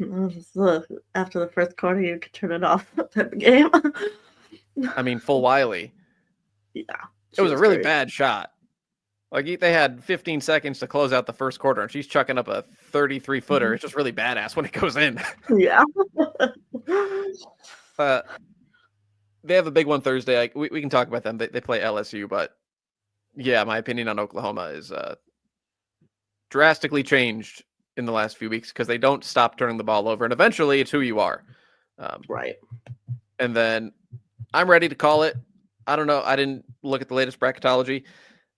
after the first quarter, you could turn it off type of game.
I mean, full Wiley.
Yeah.
It was a really bad shot. Like, they had 15 seconds to close out the first quarter, and she's chucking up a 33-footer. It's just really badass when it goes in.
Yeah.
They have a big one Thursday. We can talk about them. They play LSU, but yeah, my opinion on Oklahoma is drastically changed in the last few weeks because they don't stop turning the ball over, and eventually it's who you are.
Right.
And then I'm ready to call it. I don't know. I didn't look at the latest bracketology.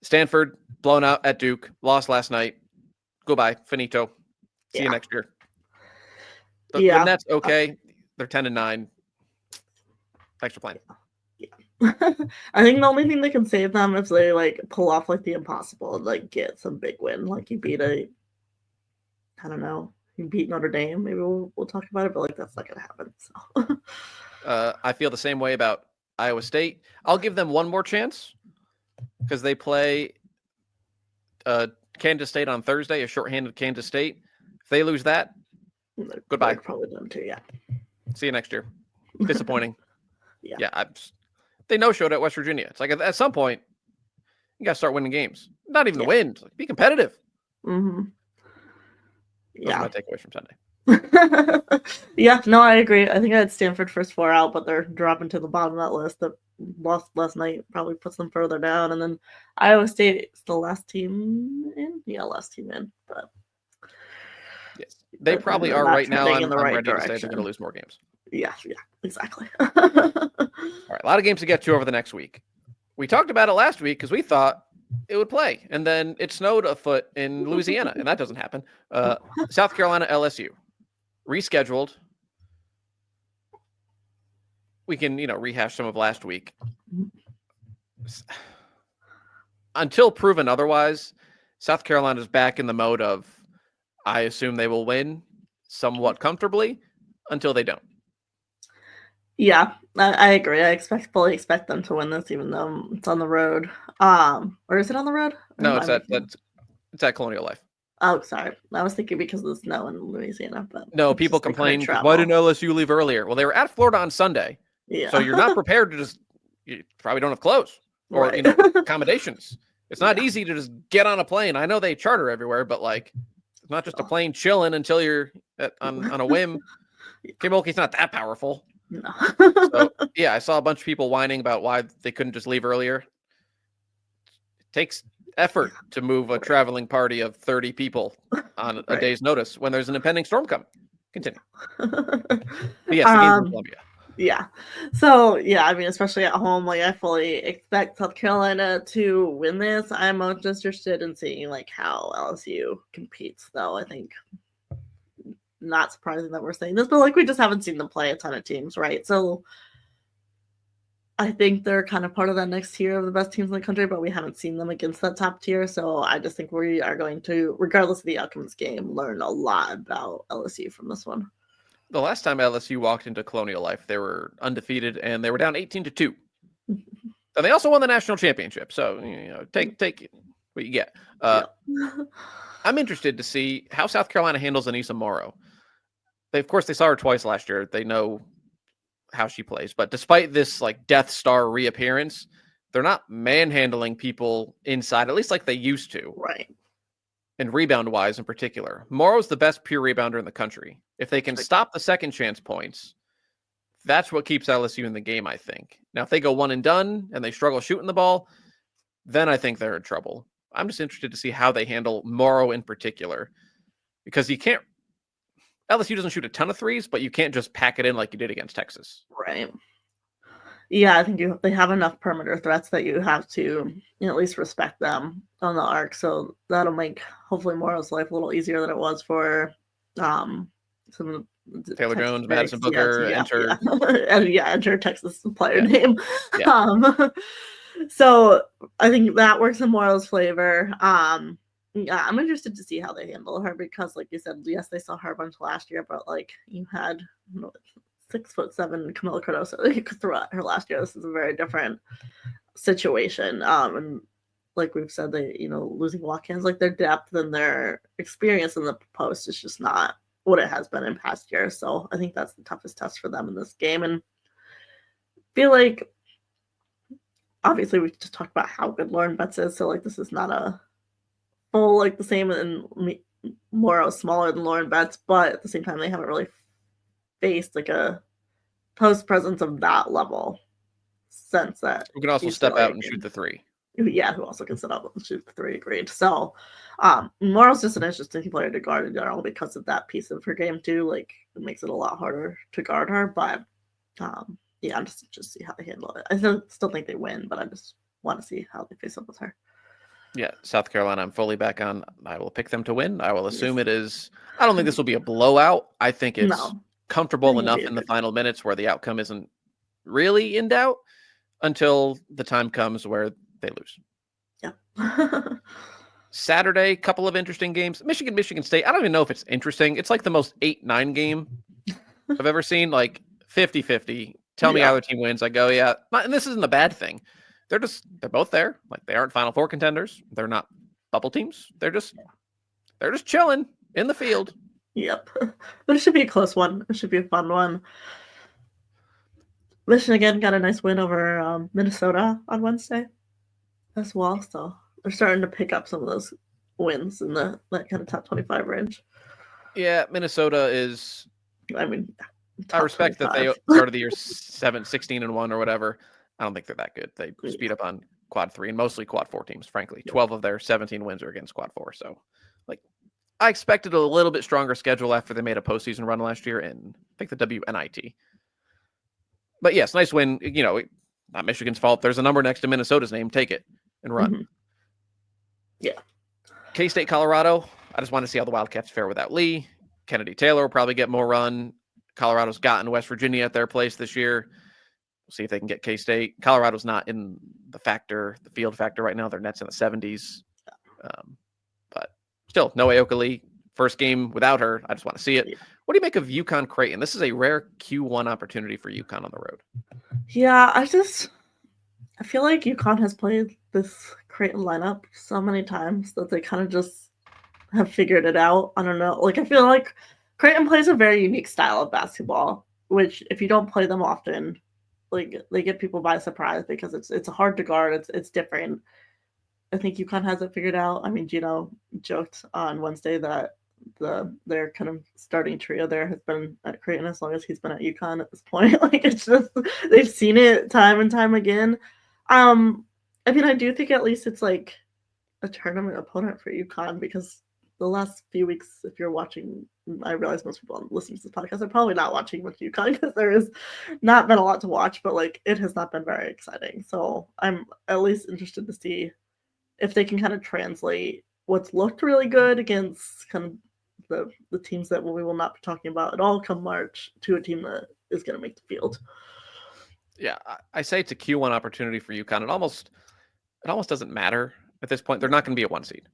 Stanford blown out at Duke, lost last night. Goodbye, finito. See you next year. The Nets, okay. They're 10-9. Thanks for playing.
I think the only thing that can save them is they like pull off like the impossible and like get some big win. Like you beat you beat Notre Dame. Maybe we'll talk about it, but like that's not gonna happen. So
I feel the same way about Iowa State. I'll give them one more chance because they play Kansas State on Thursday, a shorthanded Kansas State. If they lose that, goodbye.
Probably them too, yeah.
See you next year. Disappointing.
Yeah.
They no-showed at West Virginia. It's like at some point, you got to start winning games. Not even to win. Like, be competitive.
Mm-hmm.
Yeah. Those are my takeaways from Sunday.
Yeah, no, I agree. I think I had Stanford first 4 out, but they're dropping to the bottom of that list. That lost last night probably puts them further down. And then Iowa State is the last team in. Yeah, last team in. But
yes, they probably are right now. I'm ready to say they're going to lose more games.
Yeah, exactly.
All right, a lot of games to get to over the next week. We talked about it last week because we thought it would play, and then it snowed a foot in Louisiana, and that doesn't happen. South Carolina-LSU rescheduled. We can, rehash some of last week. Until proven otherwise, South Carolina's back in the mode of, I assume they will win somewhat comfortably until they don't.
Yeah, I agree. I fully expect them to win this, even though it's on the road. Or is it on the road?
No, it's at Colonial Life.
Oh, sorry. I was thinking because of the snow in Louisiana. But
no, people complain, why didn't LSU leave earlier? Well, they were at Florida on Sunday.
Yeah.
So you're not prepared to you probably don't have clothes or, accommodations. It's not easy to just get on a plane. I know they charter everywhere, but like, it's not just a plane chilling until you're on a whim. K-Bulky's not that powerful.
No.
So, yeah, I saw a bunch of people whining about why they couldn't just leave earlier. It takes effort to move a traveling party of 30 people on a day's notice when there's an impending storm coming. Continue. But yes, the game's in Columbia.
Yeah. So, yeah, I mean, especially at home, like, I fully expect South Carolina to win this. I'm most interested in seeing, like, how LSU competes, though. I think not surprising that we're saying this, but, like, we just haven't seen them play a ton of teams, right? So I think they're kind of part of that next tier of the best teams in the country, but we haven't seen them against that top tier. So I just think we are going to, regardless of the outcome of this game, learn a lot about LSU from this one.
The last time LSU walked into Colonial Life, they were undefeated and they were down 18-2. And they also won the national championship. So, take what you get.
Yeah.
I'm interested to see how South Carolina handles Anissa Morrow. Of course, they saw her twice last year. They know how she plays. But despite this like Death Star reappearance, they're not manhandling people inside, at least like they used to.
Right.
And rebound-wise in particular. Morrow's the best pure rebounder in the country. If they can stop the second chance points, that's what keeps LSU in the game, I think. Now, if they go one and done and they struggle shooting the ball, then I think they're in trouble. I'm just interested to see how they handle Morrow in particular. Because LSU doesn't shoot a ton of threes, but you can't just pack it in like you did against Texas.
Right. Yeah, I think they have enough perimeter threats that you have to at least respect them on the arc. So that'll make hopefully Morrow's life a little easier than it was for some of the
Taylor
Texas
Jones,
bigs.
Madison Booker, enter.
Enter Texas player name.
Yeah.
So I think that works in Morrow's favor. Yeah, I'm interested to see how they handle her because, like you said, yes, they saw her a bunch last year, but like you had 6'7" Camila Cardoso throughout her last year. This is a very different situation. And like we've said, they losing Watkins, like their depth and their experience in the post is just not what it has been in past years. So I think that's the toughest test for them in this game. And I feel like obviously we just talked about how good Lauren Betts is. So like this is not a full like the same, and Morrow smaller than Lauren Betts, but at the same time they haven't really faced like a post presence of that level since that.
Who can also step out and shoot the three.
Yeah, who also can sit up and shoot the three, agreed. So Morrow's just an interesting player to guard in general because of that piece of her game too. Like it makes it a lot harder to guard her. But yeah, I'm just see how they handle it. I still think they win, but I just want to see how they face up with her.
Yeah, South Carolina, I'm fully back on. I will pick them to win. I will assume it is. I don't think this will be a blowout. I think it's comfortable enough in the final minutes where the outcome isn't really in doubt until the time comes where they lose.
Yeah.
Saturday, couple of interesting games. Michigan State. I don't even know if it's interesting. It's like the most 8-9 game I've ever seen. Like 50-50. Tell me either team wins. I go, yeah. And this isn't a bad thing. They're both there. Like they aren't Final Four contenders. They're not bubble teams. They're just chilling in the field.
Yep. But it should be a close one. It should be a fun one. Michigan got a nice win over Minnesota on Wednesday as well. So they're starting to pick up some of those wins in that kind of top 25 range.
Yeah, Minnesota is.
I mean,
I respect 25. That they started the year 16-1 or whatever. I don't think they're that good. They just beat up on quad 3 and mostly quad 4 teams, frankly. 12 of their 17 wins are against quad 4. So, like, I expected a little bit stronger schedule after they made a postseason run last year and I think the WNIT. But yes, nice win. Not Michigan's fault. There's a number next to Minnesota's name. Take it and run.
Mm-hmm. Yeah.
K-State, Colorado. I just want to see how the Wildcats fare without Lee. Kennedy Taylor will probably get more run. Colorado's gotten West Virginia at their place this year. We'll see if they can get K-State. Colorado's not in the field factor right now. Their net's in the 70s. But still, no Ayoka Lee. First game without her. I just want to see it. Yeah. What do you make of UConn Creighton? This is a rare Q1 opportunity for UConn on the road.
Yeah, I feel like UConn has played this Creighton lineup so many times that they kind of just have figured it out. I don't know. Like, I feel like Creighton plays a very unique style of basketball, which if you don't play them often, like they get people by surprise because it's hard to guard. It's different. I think UConn has it figured out. I mean, Gino joked on Wednesday that their kind of starting trio there has been at Creighton as long as he's been at UConn at this point. Like it's just they've seen it time and time again. I mean, I do think at least it's like a tournament opponent for UConn because the last few weeks, if you're watching, I realize most people listening to this podcast are probably not watching much UConn because there has not been a lot to watch, but like it has not been very exciting. So I'm at least interested to see if they can kind of translate what's looked really good against kind of the teams that we will not be talking about at all come March to a team that is going to make the field.
Yeah, I say it's a Q1 opportunity for UConn. It almost doesn't matter at this point. They're not going to be a 1 seed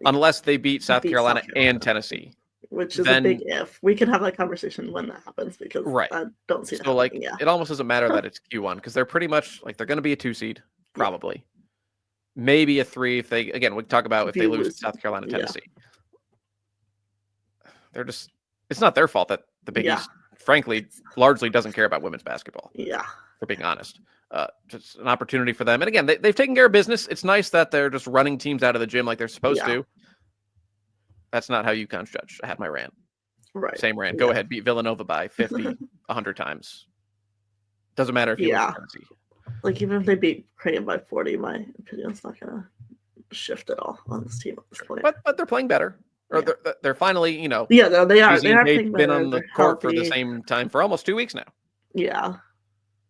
unless they beat South Carolina and Tennessee.
which is a big
then
if. We can have that conversation when that happens because
right.
I don't see it
So
happening.
like
Yeah.
it almost doesn't matter that it's Q1 because they're pretty much like they're going to be a 2 seed
Yeah.
probably, maybe a 3 if they again we talk about if
If
they
you
lose to
lose,
South Carolina,
yeah.
Tennessee. They're just it's not their fault that the Big
Yeah.
East, frankly, largely doesn't care about women's basketball.
Yeah.
For being honest, just an opportunity for them. And again, they've taken care of business. It's nice that they're just running teams out of the gym like they're supposed
Yeah.
to. That's not how UConn's judged. I had my rant.
Right.
Same rant. Go
Yeah.
ahead, beat Villanova by 50, 100 times. Doesn't matter if you lose to
Yeah.
Tennessee.
Like even if they beat Creighton by 40, my opinion's not gonna shift at all on this team at this point.
But they're playing better. Or
Yeah.
they're finally, you know,
Yeah, no, they are.
Easy
They
and
are
Paige
playing
been
better.
on the
They're
court for the
healthy.
same time for almost 2 weeks now.
Yeah.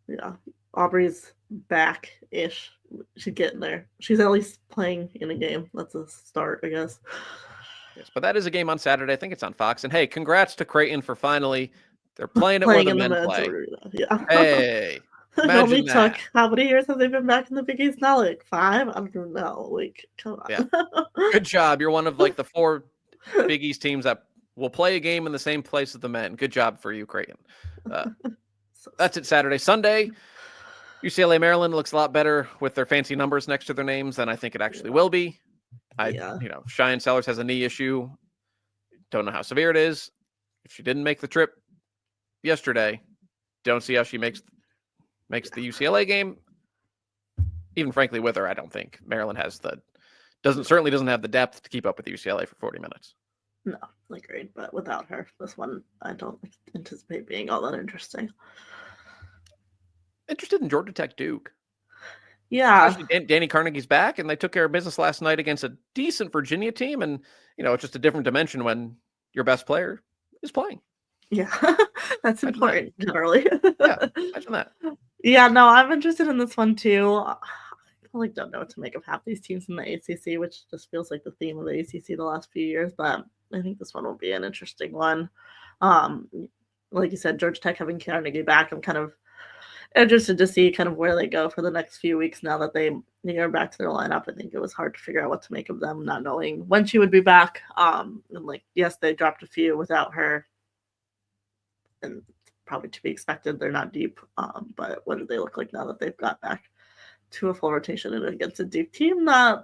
Yeah. Aubrey's back-ish. She's getting there. She's at least playing in a game. That's a start, I guess.
Yes, but that is a game on Saturday. I think it's on Fox. And hey, congrats to Creighton for finally they're playing it where
Playing
the
in the
men
men's
play.
arena. Yeah.
Hey,
It only
imagine that.
took how many years have they been back in the Big East now? Like 5? I don't even know. Like, come on.
Yeah. Good job. You're one of like the 4 Big East teams that will play a game in the same place as the men. Good job for you, Creighton. That's it Saturday. Sunday, UCLA Maryland looks a lot better with their fancy numbers next to their names than I think it actually will be. Cheyenne Sellers has a knee issue. Don't know how severe it is. If she didn't make the trip yesterday, don't see how she makes the UCLA game. Even frankly, with her, I don't think Maryland certainly doesn't have the depth to keep up with UCLA for 40 minutes.
No, agreed. But without her, this one I don't anticipate being all that interesting.
Interested in Georgia Tech Duke.
Yeah.
Especially Danny Carnegie's back, and they took care of business last night against a decent Virginia team. And, it's just a different dimension when your best player is playing.
Yeah, that's important, generally.
Yeah, imagine that.
Yeah, no, I'm interested in this one, too. I don't know what to make of half these teams in the ACC, which just feels like the theme of the ACC the last few years. But I think this one will be an interesting one. Like you said, Georgia Tech having Carnegie back, I'm kind of interested to see kind of where they go for the next few weeks now that they are back to their lineup. I think it was hard to figure out what to make of them, not knowing when she would be back. And yes, they dropped a few without her, and probably to be expected. They're not deep, but what do they look like now that they've got back to a full rotation and against a deep team? I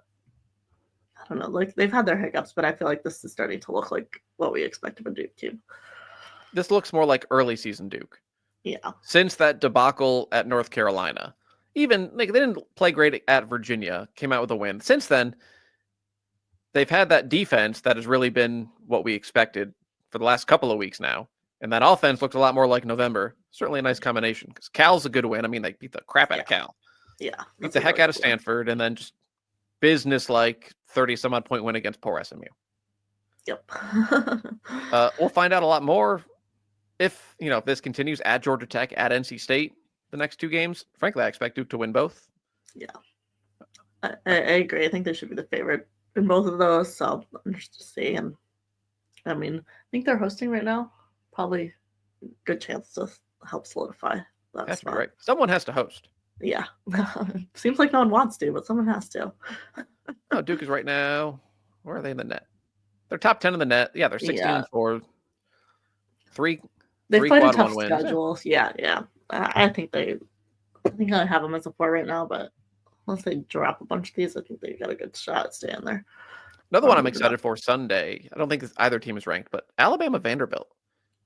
don't know. Like they've had their hiccups, but I feel like this is starting to look like what we expect of a Duke team.
This looks more like early season Duke.
Yeah.
Since that debacle at North Carolina, even they didn't play great at Virginia, came out with a win. Since then, they've had that defense that has really been what we expected for the last couple of weeks now. And that offense looked a lot more like November. Certainly a nice combination because Cal's a good win. I mean, they beat the crap out of Cal.
Yeah.
Beat the heck out of Stanford and then just business-like 30-some-odd point win against poor SMU.
Yep.
We'll find out a lot more if this continues at Georgia Tech, at NC State the next 2 games. Frankly, I expect Duke to win both.
Yeah. I agree. I think they should be the favorite in both of those. So I'm interested to see. And I mean, I think they're hosting right now. Probably good chance to help solidify that
That's
spot.
right. Someone has to host.
Yeah. Seems like no one wants to, but someone has to.
Oh, Duke is right now. Where are they in the net? They're top 10 in the net. Yeah, they're 16-4.
They played a tough
wins.
schedule. Yeah. I think I have them as a 4 right now, but once they drop a bunch of these, I think they got a good shot at staying there.
Another one I'm excited for Sunday. I don't think either team is ranked, but Alabama Vanderbilt.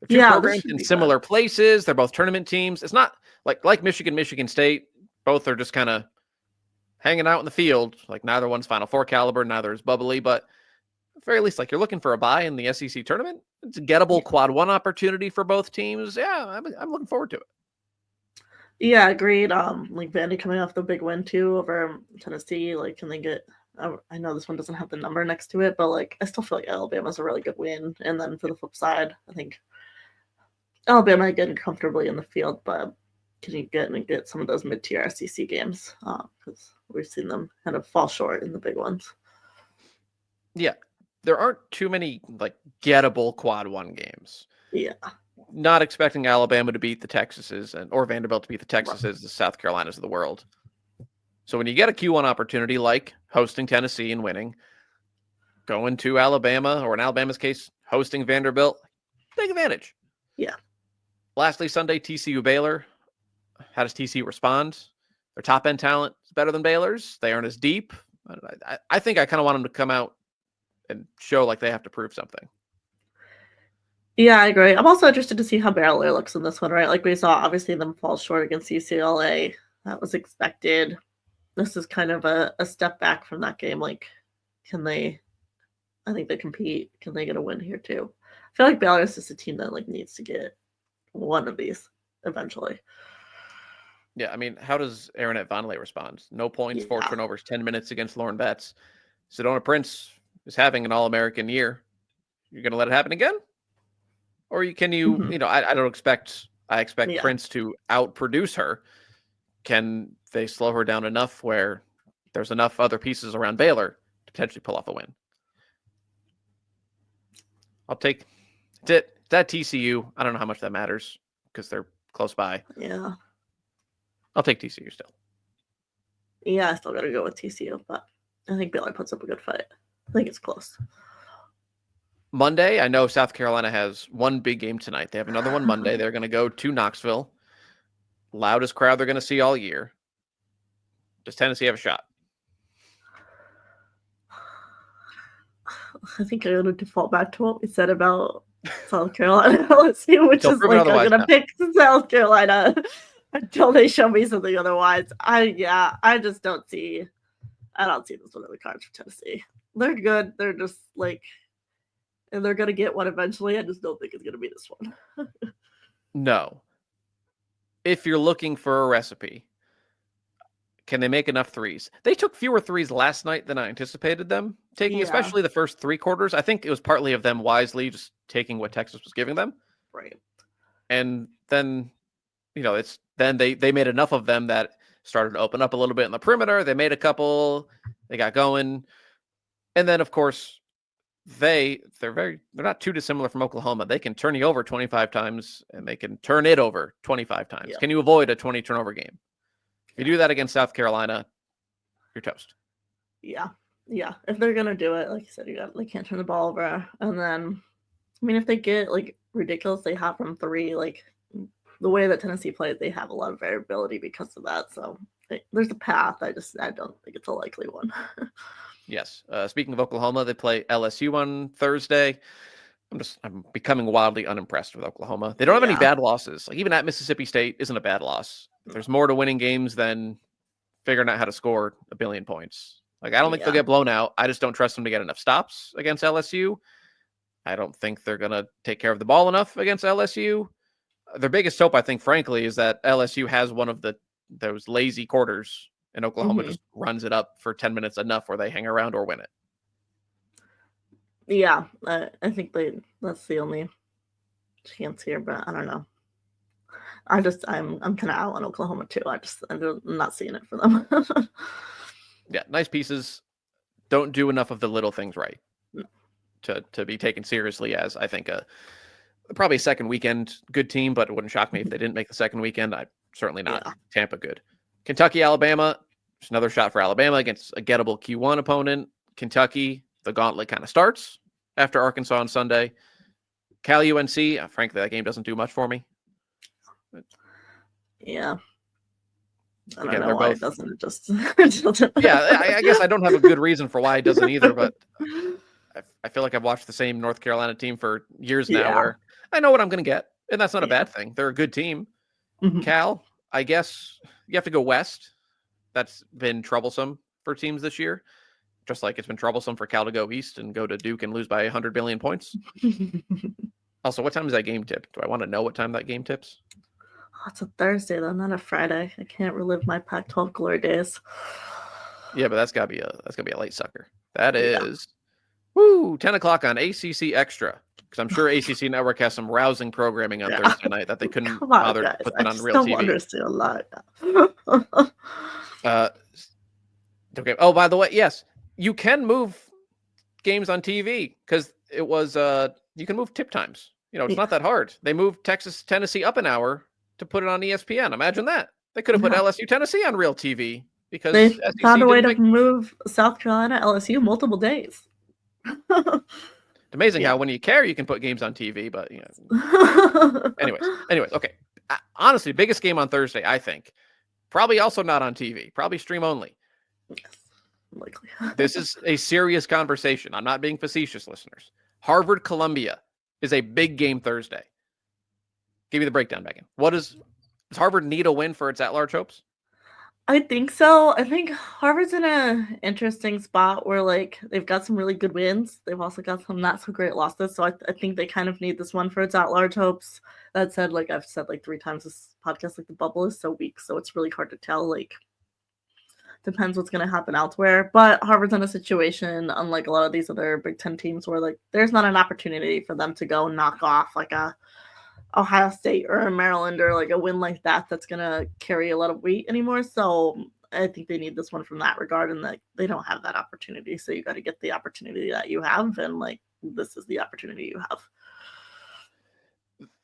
They're 2 programs in similar places. They're both tournament teams. It's not like Michigan State. Both are just kind of hanging out in the field. Like neither one's Final Four caliber, neither is bubbly, but at the very least, like you're looking for a bye in the SEC tournament. It's a gettable quad 1 opportunity for both teams. Yeah, I'm looking forward to it.
Yeah, agreed. Like Vandy coming off the big win too over Tennessee. Like, can they get? I know this one doesn't have the number next to it, but like I still feel like Alabama's a really good win. And then for the flip side, I think Alabama getting comfortably in the field, but can you get some of those mid-tier SEC games? Because we've seen them kind of fall short in the big ones.
Yeah, there aren't too many like gettable quad 1 games.
Yeah.
Not expecting Alabama to beat the Texases or Vanderbilt to beat the Texases, the South Carolinas of the world. So when you get a Q1 opportunity like hosting Tennessee and winning, going to Alabama, or in Alabama's case, hosting Vanderbilt, take advantage.
Yeah.
Lastly, Sunday, TCU Baylor. How does TCU respond? Their top end talent is better than Baylor's. They aren't as deep. I think I kind of want them to come out and show like they have to prove something.
Yeah, I agree. I'm also interested to see how Baylor looks in this one, right? Like we saw, obviously, them fall short against UCLA. That was expected. This is kind of a step back from that game. Like, can they? I think they compete. Can they get a win here too? I feel like Baylor is just a team that like needs to get one of these eventually.
Yeah, I mean, how does Aaron Vonleh respond? No points, 4 turnovers, 10 minutes against Lauren Betts. Sedona Prince is having an All-American year. You're going to let it happen again? Or can you, I don't expect, I expect Prince to outproduce her. Can they slow her down enough where there's enough other pieces around Baylor to potentially pull off a win? I'll take it. That TCU, I don't know how much that matters because they're close by.
Yeah.
I'll take TCU still.
Yeah, I still got to go with TCU, but I think Baylor puts up a good fight. I think it's close.
Monday, I know South Carolina has one big game tonight. They have another one Monday. They're going to go to Knoxville. Loudest crowd they're going to see all year. Does Tennessee have a shot?
I think I'm going to default back to what we said about South Carolina-LSU, which is like I'm going to pick South Carolina until they show me something otherwise. I just don't see this one in the cards for Tennessee. They're good. They're just like, and they're going to get one eventually. I just don't think it's going to be this one.
No. If you're looking for a recipe, can they make enough threes? They took fewer threes last night than I anticipated them taking, especially the first 3 quarters. I think it was partly of them wisely just taking what Texas was giving them.
Right.
And then, they made enough of them that started to open up a little bit in the perimeter. They made a couple, they got going. And then, of course, they're not too dissimilar from Oklahoma. They can turn you over 25 times and they can turn it over 25 times. Yeah. Can you avoid a 20 turnover game? If you do that against South Carolina, you're toast.
Yeah. If they're gonna do it, like you said, they can't turn the ball over. And then, I mean, if they get like ridiculously hot from 3, like the way that Tennessee plays, they have a lot of variability because of that. So there's a path. I don't think it's a likely one.
Yes. Speaking of Oklahoma, they play LSU on Thursday. I'm becoming wildly unimpressed with Oklahoma. They don't have any bad losses. Like even at Mississippi State isn't a bad loss. There's more to winning games than figuring out how to score a billion points. Like I don't think they'll get blown out. I just don't trust them to get enough stops against LSU. I don't think they're going to take care of the ball enough against LSU. Their biggest hope, I think, frankly, is that LSU has one of those lazy quarters and Oklahoma just runs it up for 10 minutes enough where they hang around or win it.
Yeah, I think that's the only chance here, but I don't know. I'm kind of out on Oklahoma too. I'm not seeing it for them.
Yeah, nice pieces. Don't do enough of the little things right to be taken seriously as, I think, probably a second weekend good team, but it wouldn't shock me if they didn't make the second weekend. Certainly not. Yeah. Tampa good. Kentucky, Alabama. There's another shot for Alabama against a gettable Q1 opponent. Kentucky, the gauntlet kind of starts after Arkansas on Sunday. Cal, UNC. Frankly, that game doesn't do much for me.
Yeah. I don't know why it doesn't just.
Yeah, I guess I don't have a good reason for why it doesn't either, but I feel like I've watched the same North Carolina team for years now where I know what I'm going to get, and that's not a bad thing. They're a good team. Cal, I guess you have to go west. That's been troublesome for teams this year, just like it's been troublesome for Cal to go east and go to Duke and lose by 100 billion points. Also, what time is that game tip? Do I want to know what time that game tips?
Oh, it's a Thursday though, not a Friday. I can't relive my Pac-12 glory days.
Yeah, but that's gotta be a late sucker. That is 10 o'clock on ACC Extra. Because I'm sure ACC Network has some rousing programming on Thursday night that they couldn't bother to put that on real TV.
Understand a lot.
Okay. Oh, by the way, yes, you can move games on TV because it was you can move tip times. It's not that hard. They moved Texas Tennessee up an hour to put it on ESPN. Imagine that. They could have put LSU Tennessee on real TV because
they found a way to move South Carolina LSU multiple days.
It's amazing how when you care, you can put games on TV, but you know. anyways, okay. Honestly, biggest game on Thursday, I think. Probably also not on TV. Probably stream only.
Yes, likely.
This is a serious conversation. I'm not being facetious, listeners. Harvard-Columbia is a big game Thursday. Give me the breakdown, Megan. Does Harvard need a win for its at-large hopes?
I think so. I think Harvard's in an interesting spot where, like, they've got some really good wins. They've also got some not so great losses. So I think they kind of need this one for its at-large hopes. That said, like I've said like 3 times this podcast, like the bubble is so weak, so it's really hard to tell. Like, depends what's going to happen elsewhere. But Harvard's in a situation, unlike a lot of these other Big Ten teams, where like there's not an opportunity for them to go knock off like a Ohio State or a Maryland or like a win like that that's going to carry a lot of weight anymore. So I think they need this one from that regard, and that they don't have that opportunity. So you got to get the opportunity that you have, and like this is the opportunity you have.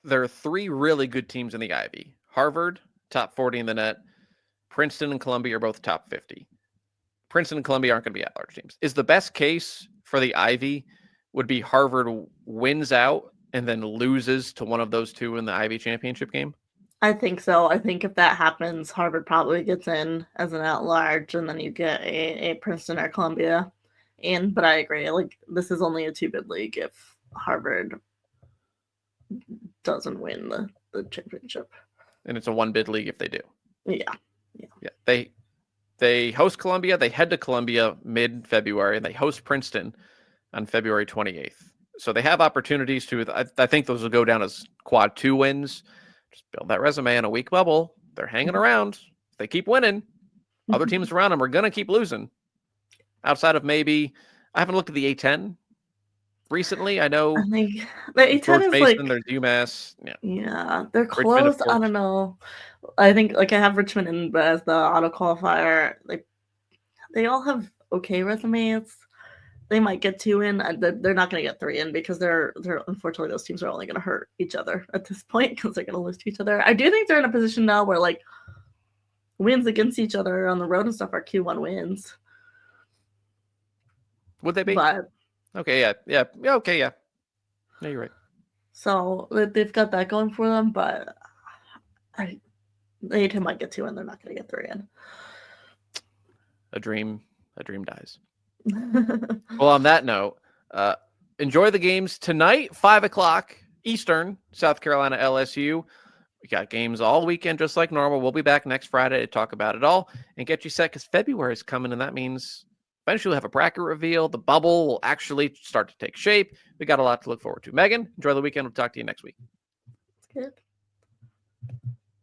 There are 3 really good teams in the Ivy. Harvard, top 40 in the net. Princeton and Columbia are both top 50. Princeton and Columbia aren't going to be at-large teams. Is the best case for the Ivy would be Harvard wins out and then loses to one of those 2 in the Ivy championship game?
I think so. I think if that happens, Harvard probably gets in as an at-large, and then you get a Princeton or Columbia in. But I agree. Like, this is only a 2-bid league if Harvard doesn't win the championship.
And it's a 1-bid league if they do.
Yeah.
They host Columbia. They head to Columbia mid-February, and they host Princeton on February 28th. So they have opportunities to, I think those will go down as quad 2 wins. Just build that resume in a weak bubble. They're hanging around. If they keep winning, other teams around them are going to keep losing. Outside of maybe, I haven't looked at the A10 recently. I know
I think the A10
George
is
Mason,
like,
there's UMass.
yeah, they're
Richmond, of
close. I
course.
don't know. I think like I have Richmond in as the auto qualifier. Like, they all have okay resumes. They might get 2 in. They're not going to get 3 in because they're unfortunately those teams are only going to hurt each other at this point because they're going to lose to each other. I do think they're in a position now where like wins against each other on the road and stuff are Q1 wins.
Would they be?
But
okay, yeah. Okay, yeah. Yeah, you're right.
So they've got that going for them, but the A10 might get 2 in. They're not going to get 3 in.
A dream dies. Well, on that note, enjoy the games tonight, 5:00 Eastern, South Carolina-LSU. We got games all weekend, just like normal. We'll be back next Friday to talk about it all and get you set because February is coming, and that means eventually we'll have a bracket reveal. The bubble will actually start to take shape. We got a lot to look forward to. Megan, enjoy the weekend. We'll talk to you next week.
Good.